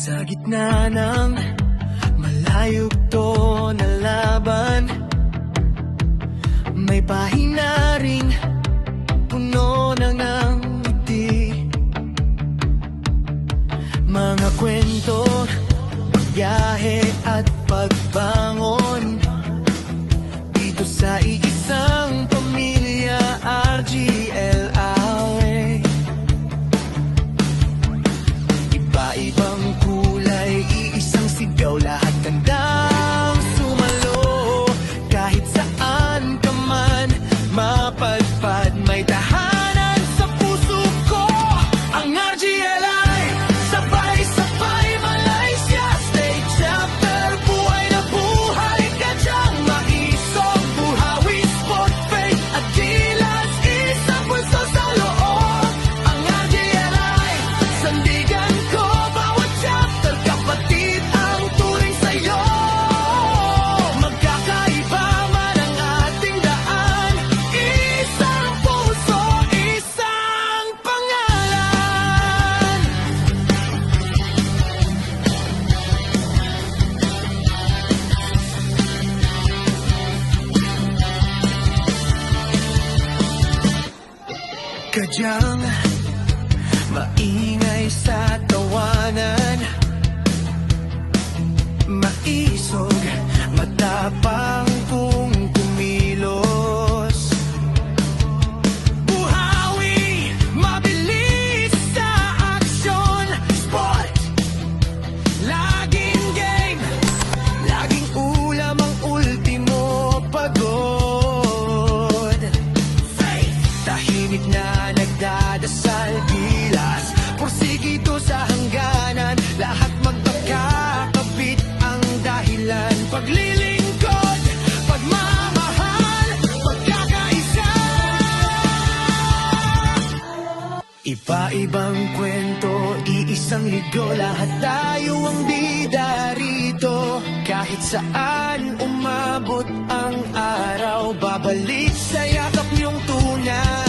Sa gitna ng malayog to na laban, may pahina ring puno ng ngiti. Mga kwento, biyahe at pagbangon dito sa iisang pamilya, RGL Away. Iba-ibang kulay, iisang sigaw, lahat handang sumalo. Kahit saan ka man mapadpad, may tahanan sa puso ko. Ang RGL ay sabay-sabay Malaysia State Chapter. Buhay na buhay ka diyang maisog, buhawi, sport, faith at gilas, isang pulso sa loob. Ang RGL ay sandigan ko, bawat chapter kapatid ang turing sa'yo. Magkakaiba man ang ating daan, isang puso, isang pangalan. Kadyang maingay sa tawanan, maisog, matapang kung kumilos. Buhawi, mabilis sa aksyon, sport, laging game, laging ulam ang ultimo pagod. Faith, tahimik na nagdadasal, gilas, porsigido sa hangganan, lahat magpagkakabit ang dahilan. Paglilingkod, pagmamahal, pagkakaisa. Iba-ibang kwento, iisang ligo, lahat tayo ang bida rito. Kahit saan umabot ang araw, babalik sa yakap niyong tunay.